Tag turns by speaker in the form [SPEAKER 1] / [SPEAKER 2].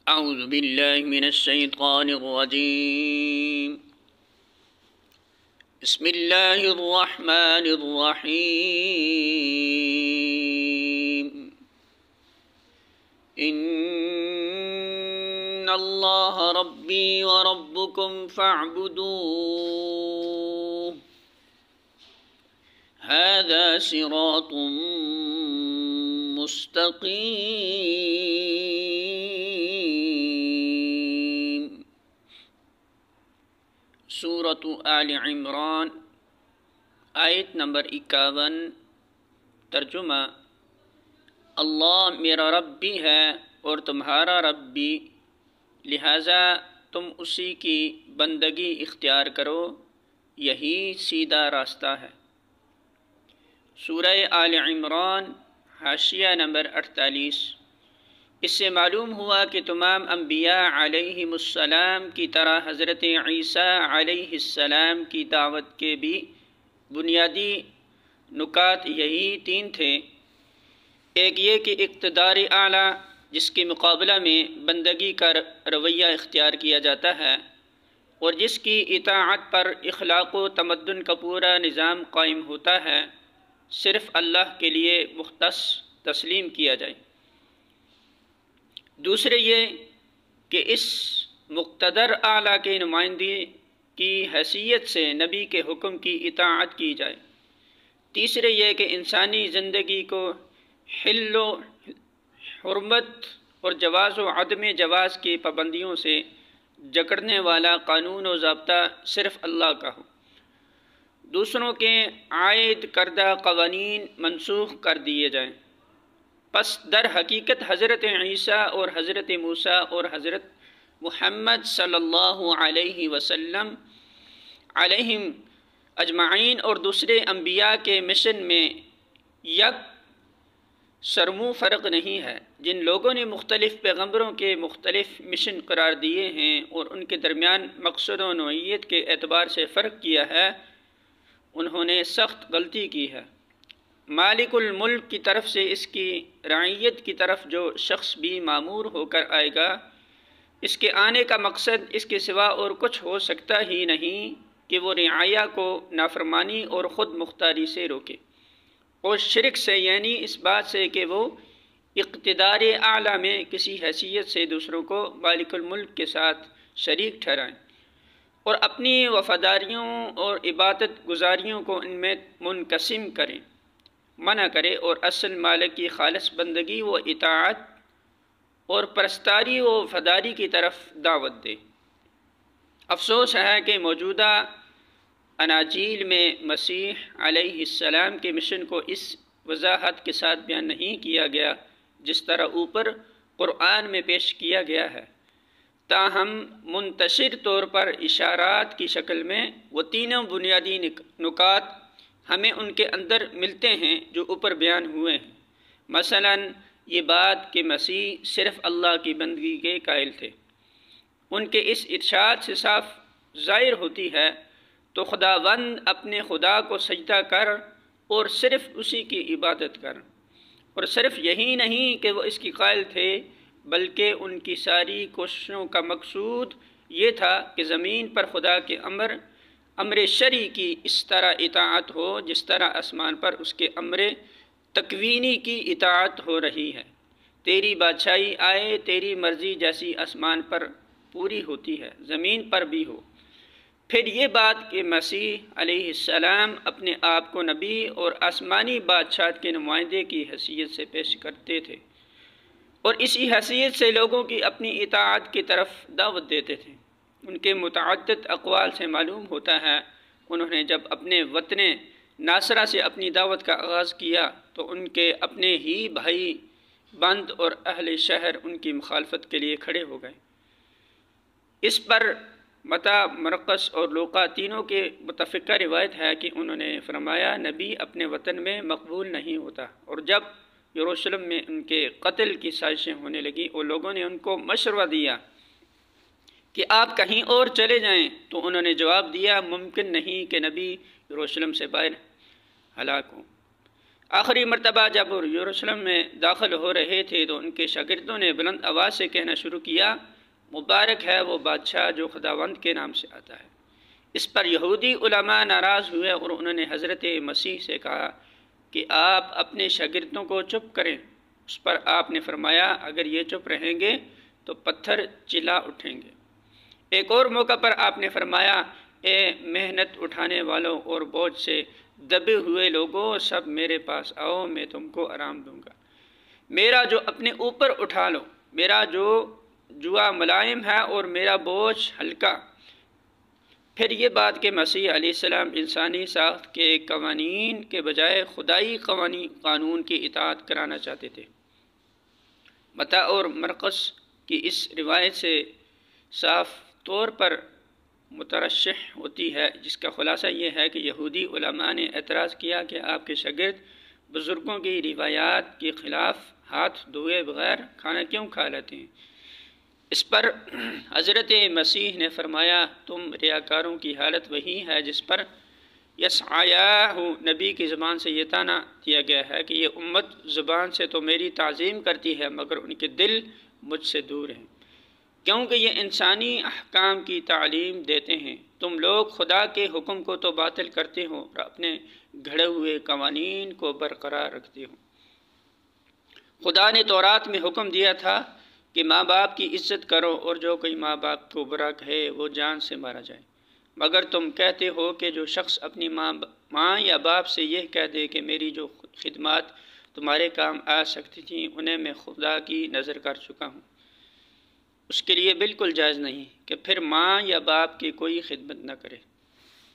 [SPEAKER 1] أعوذ بالله من الشيطان الرجيم. بسم الله الرحمن الرحيم. إن الله ربي وربكم فاعبدوه هذا صراط مستقيم. سورۃ آل عمران آیت نمبر 51. ترجمہ: اللہ میرا رب بھی ہے اور تمہارا رب بھی، لہذا تم اسی کی بندگی اختیار کرو، یہی سیدھا راستہ ہے۔ سورہ آل عمران حاشیہ نمبر 48۔ اس سے معلوم ہوا کہ تمام انبیاء علیہم السلام کی طرح حضرت عیسیٰ علیہ السلام کی دعوت کے بھی بنیادی نکات یہی 3 تھے۔ ایک یہ کہ اقتدار اعلیٰ، جس کے مقابلہ میں بندگی کا رویہ اختیار کیا جاتا ہے اور جس کی اطاعت پر اخلاق و تمدن کا پورا نظام قائم ہوتا ہے، صرف اللہ کے لیے مختص تسلیم کیا جائے۔ دوسرے یہ کہ اس مقتدر اعلیٰ کے نمائندے کی حیثیت سے نبی کے حکم کی اطاعت کی جائے۔ تیسرے یہ کہ انسانی زندگی کو حل و حرمت اور جواز و عدم جواز کی پابندیوں سے جکڑنے والا قانون و ضابطہ صرف اللہ کا ہو۔ دوسروں کے عائد کردہ قوانین منسوخ کر دیے جائیں۔ پس در حقیقت حضرت عیسیٰ اور حضرت موسیٰ اور حضرت محمد صلی اللہ علیہ وسلم علیہم اجمعین اور دوسرے انبیاء کے مشن میں یک سرمو فرق نہیں ہے۔ جن لوگوں نے مختلف پیغمبروں کے مختلف مشن قرار دیے ہیں اور ان کے درمیان مقصد و نوعیت کے اعتبار سے فرق کیا ہے، انہوں نے سخت غلطی کی ہے۔ مالک الملک کی طرف سے اس کی رعیت کی طرف جو شخص بھی مامور ہو کر آئے گا، اس کے آنے کا مقصد اس کے سوا اور کچھ ہو سکتا ہی نہیں کہ وہ رعایا کو نافرمانی اور خود مختاری سے روکے، اور شرک سے، یعنی اس بات سے کہ وہ اقتدار اعلیٰ میں کسی حیثیت سے دوسروں کو مالک الملک کے ساتھ شریک ٹھہرائیں اور اپنی وفاداریوں اور عبادت گزاریوں کو ان میں منقسم کریں، منع کرے اور اصل مالک کی خالص بندگی و اطاعت اور پرستاری و وفاداری کی طرف دعوت دے۔ افسوس ہے کہ موجودہ اناجیل میں مسیح علیہ السلام کے مشن کو اس وضاحت کے ساتھ بیان نہیں کیا گیا جس طرح اوپر قرآن میں پیش کیا گیا ہے، تاہم منتشر طور پر اشارات کی شکل میں وہ تینوں بنیادی نکات ہمیں ان کے اندر ملتے ہیں جو اوپر بیان ہوئے ہیں۔ مثلا یہ بات کہ مسیح صرف اللہ کی بندگی کے قائل تھے، ان کے اس ارشاد سے صاف ظاہر ہوتی ہے تو خداوند اپنے خدا کو سجدہ کر اور صرف اسی کی عبادت کر، اور صرف یہی نہیں کہ وہ اس کی قائل تھے بلکہ ان کی ساری کوششوں کا مقصود یہ تھا کہ زمین پر خدا کے امر شرعی کی اس طرح اطاعت ہو جس طرح آسمان پر اس کے امر تکوینی کی اطاعت ہو رہی ہے۔ تیری بادشاہی آئے، تیری مرضی جیسی آسمان پر پوری ہوتی ہے، زمین پر بھی ہو۔ پھر یہ بات کہ مسیح علیہ السلام اپنے آپ کو نبی اور آسمانی بادشاہت کے نمائندے کی حیثیت سے پیش کرتے تھے اور اسی حیثیت سے لوگوں کی اپنی اطاعت کی طرف دعوت دیتے تھے۔ ان کے متعدد اقوال سے معلوم ہوتا ہے انہوں نے جب اپنے وطن ناصرہ سے اپنی دعوت کا آغاز کیا تو ان کے اپنے ہی بھائی بند اور اہل شہر ان کی مخالفت کے لیے کھڑے ہو گئے۔ اس پر متی، مرقس اور لوقا تینوں کے متفقہ روایت ہے کہ انہوں نے فرمایا نبی اپنے وطن میں مقبول نہیں ہوتا، اور جب یروشلم میں ان کے قتل کی سازشیں ہونے لگیں اور لوگوں نے ان کو مشورہ دیا کہ آپ کہیں اور چلے جائیں تو انہوں نے جواب دیا ممکن نہیں کہ نبی یروشلم سے باہر ہلاک ہوں۔ آخری مرتبہ جب وہ یروشلم میں داخل ہو رہے تھے تو ان کے شاگردوں نے بلند آواز سے کہنا شروع کیا، مبارک ہے وہ بادشاہ جو خداوند کے نام سے آتا ہے۔ اس پر یہودی علماء ناراض ہوئے اور انہوں نے حضرت مسیح سے کہا کہ آپ اپنے شاگردوں کو چپ کریں۔ اس پر آپ نے فرمایا، اگر یہ چپ رہیں گے تو پتھر چلا اٹھیں گے۔ ایک اور موقع پر آپ نے فرمایا، اے محنت اٹھانے والوں اور بوجھ سے دبے ہوئے لوگوں، سب میرے پاس آؤ، میں تم کو آرام دوں گا۔ میرا جو اپنے اوپر اٹھا لو، میرا جو جوا ملائم ہے اور میرا بوجھ ہلکا۔ پھر یہ بات کہ مسیح علیہ السلام انسانی ساخت کے قوانین کے بجائے خدائی قانون کی اطاعت کرانا چاہتے تھے۔ متی اور مرقس کی اس روایت سے صاف طور پر مترشح ہوتی ہے، جس کا خلاصہ یہ ہے کہ یہودی علماء نے اعتراض کیا کہ آپ کے شاگرد بزرگوں کی روایات کے خلاف ہاتھ دھوئے بغیر کھانا کیوں کھا لیتے ہیں؟ اس پر حضرت مسیح نے فرمایا، تم ریاکاروں کی حالت وہی ہے جس پر یسعیاہ نبی کی زبان سے یہ طعنہ دیا گیا ہے کہ یہ امت زبان سے تو میری تعظیم کرتی ہے مگر ان کے دل مجھ سے دور ہیں، کیونکہ یہ انسانی احکام کی تعلیم دیتے ہیں۔ تم لوگ خدا کے حکم کو تو باطل کرتے ہو اور اپنے گھڑے ہوئے قوانین کو برقرار رکھتے ہو۔ خدا نے تورات میں حکم دیا تھا کہ ماں باپ کی عزت کرو اور جو کوئی ماں باپ کو برا کہے وہ جان سے مارا جائے، مگر تم کہتے ہو کہ جو شخص اپنی ماں یا باپ سے یہ کہہ دے کہ میری جو خدمات تمہارے کام آ سکتی تھیں انہیں میں خدا کی نظر کر چکا ہوں، اس کے لیے بالکل جائز نہیں کہ پھر ماں یا باپ کی کوئی خدمت نہ کرے۔